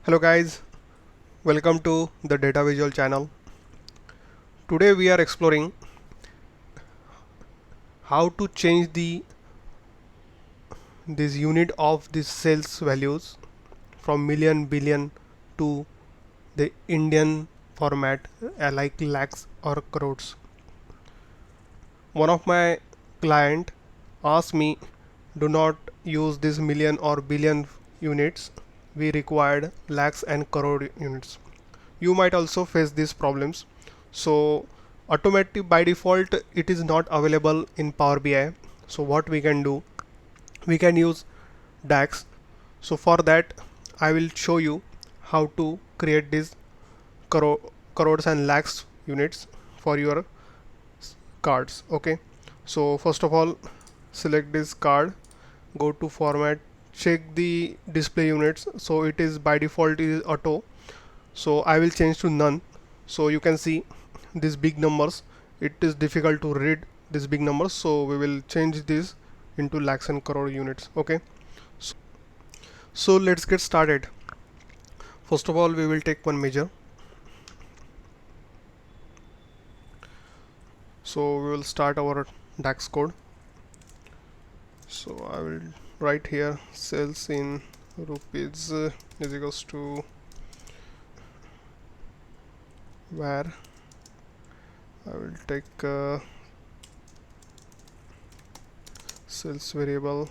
Hello guys, welcome to the Data Visual channel. Today we are exploring how to change this unit of the sales values from million billion to the Indian format like lakhs or crores. One of my client asked me, do not use this million or billion units, we required lakhs and crore units. You might also face these problems. So automatic by default it is not available in Power BI. So what we can do, we can use DAX. So for that I will show you how to create these crores and lakhs units for your cards. Okay, so first of all select this card, go to format, check the display units. So it is by default is auto, so I will change to none. So you can see these big numbers, it is difficult to read these big numbers, so we will change this into lakhs and crore units. Okay, so let's get started. First of all we will take one measure. So we will start our DAX code. So I will write here sales in rupees is equals to where I will take sales variable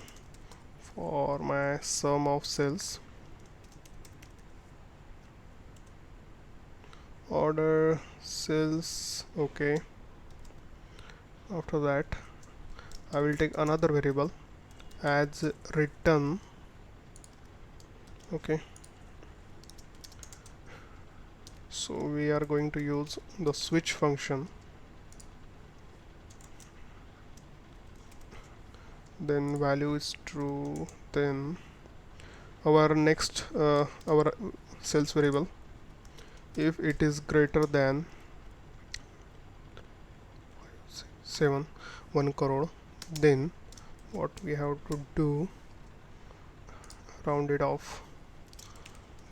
for my sum of sales, order sales. Okay, after that I will take another variable as return. Okay, so we are going to use the switch function, then value is true, then our next our sales variable, if it is greater than 1 crore, then what we have to do, round it off,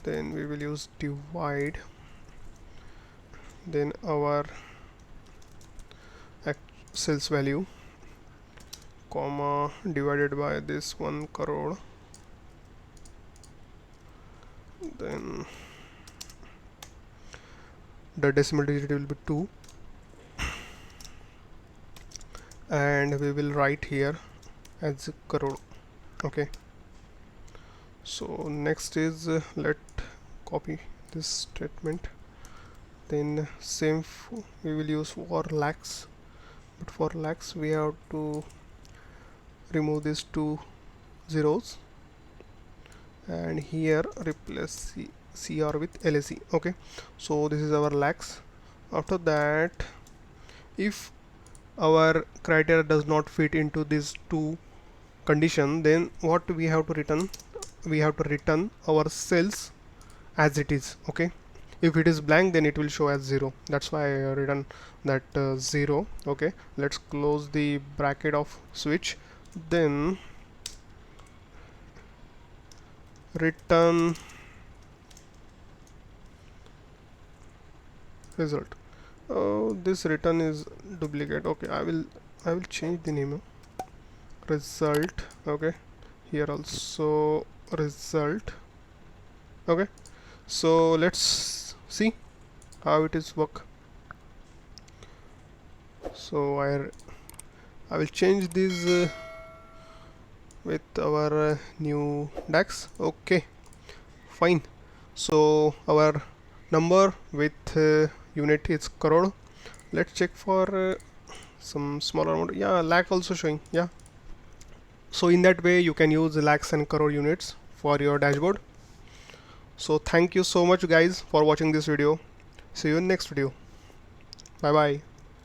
then we will use divide, then our sales value comma divided by this 1 crore, then the decimal digit will be 2, and we will write here as crore. Okay, so next is let copy this statement, then same we will use for lakhs, but for lakhs we have to remove these two zeros and here replace CR with LAC. Okay, so this is our lakhs. After that, if our criteria does not fit into these two condition, then what we have to return, we have to return our cells as it is. Okay, if it is blank then it will show as 0, that's why I written that 0. Okay, let's close the bracket of switch, then return result. Oh, this return is duplicate. Okay, I will change the name, result. Okay, here also result. Okay, so let's see how it is work. So I will change this with our new DAX. Okay, fine. So our number with unit is crore. Let's check for some smaller amount. Yeah, lakh also showing. Yeah, so in that way you can use lakhs and crore units for your dashboard. So thank you so much guys for watching this video. See you in next video. Bye bye.